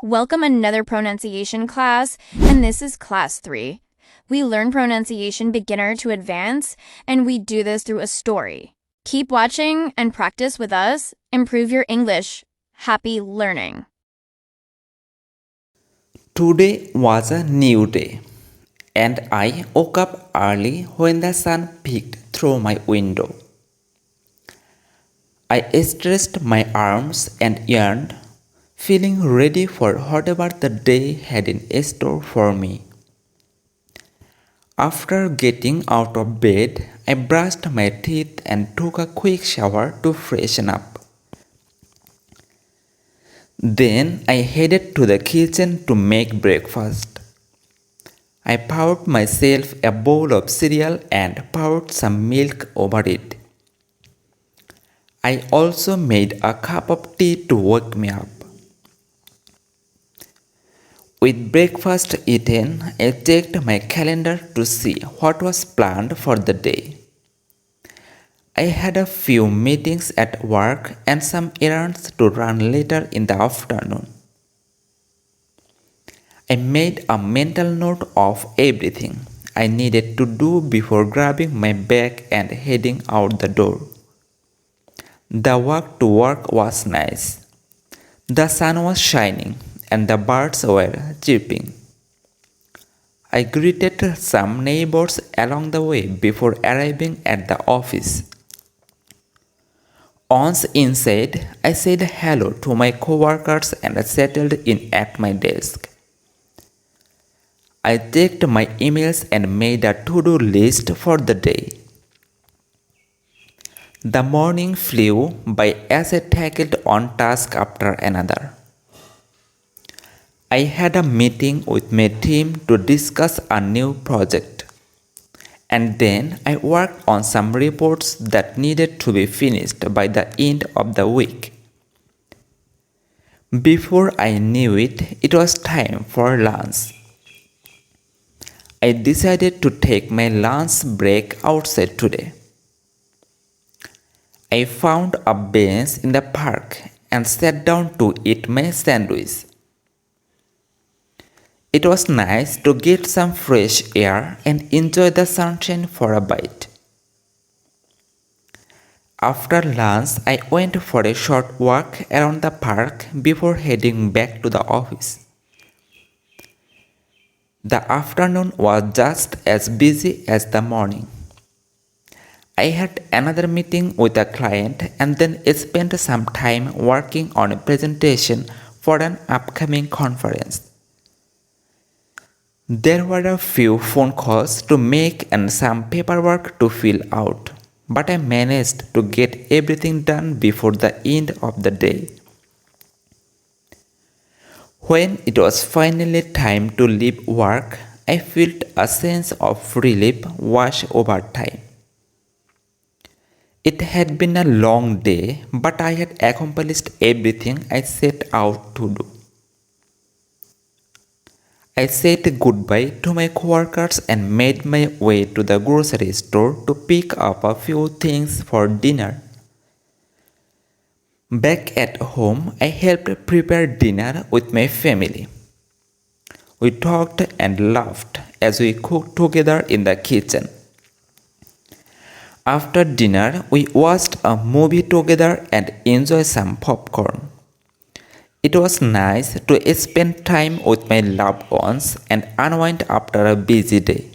Welcome another pronunciation class, and this is class 3. We learn pronunciation beginner to advanced, and we do this through a story. Keep watching and practice with us. Improve your English. Happy learning. Today was a new day, and I woke up early when the sun peeked through my window. I stretched my arms and yawned, feeling ready for whatever the day had in store for me. After getting out of bed, I brushed my teeth and took a quick shower to freshen up. Then I headed to the kitchen to make breakfast. I poured myself a bowl of cereal and poured some milk over it. I also made a cup of tea to wake me up. With breakfast eaten, I checked my calendar to see what was planned for the day. I had a few meetings at work and some errands to run later in the afternoon. I made a mental note of everything I needed to do before grabbing my bag and heading out the door. The walk to work was nice. The sun was shining and the birds were chirping. I greeted some neighbors along the way before arriving at the office. Once inside, I said hello to my coworkers and settled in at my desk. I checked my emails and made a to-do list for the day. The morning flew by as I tackled one task after another. I had a meeting with my team to discuss a new project, and then I worked on some reports that needed to be finished by the end of the week. Before I knew it, it was time for lunch. I decided to take my lunch break outside today. I found a bench in the park and sat down to eat my sandwich. It was nice to get some fresh air and enjoy the sunshine for a bite. After lunch, I went for a short walk around the park before heading back to the office. The afternoon was just as busy as the morning. I had another meeting with a client and then spent some time working on a presentation for an upcoming conference. There were a few phone calls to make and some paperwork to fill out, but I managed to get everything done before the end of the day. When it was finally time to leave work, I felt a sense of relief wash over time. It had been a long day, but I had accomplished everything I set out to do. I said goodbye to my coworkers and made my way to the grocery store to pick up a few things for dinner. Back at home, I helped prepare dinner with my family. We talked and laughed as we cooked together in the kitchen. After dinner, we watched a movie together and enjoyed some popcorn. It was nice to spend time with my loved ones and unwind after a busy day.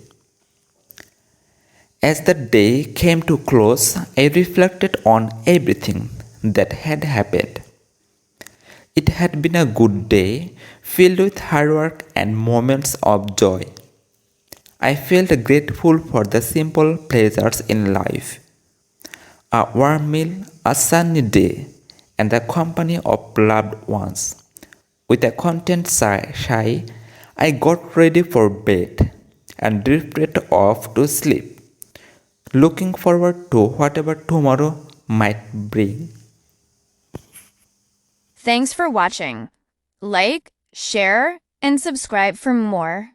As the day came to close, I reflected on everything that had happened. It had been a good day, filled with hard work and moments of joy. I felt grateful for the simple pleasures in life. A warm meal, a sunny day, and the company of loved ones. With a content sigh, I got ready for bed and drifted off to sleep, looking forward to whatever tomorrow might bring. Thanks for watching. Like, share, and subscribe for more.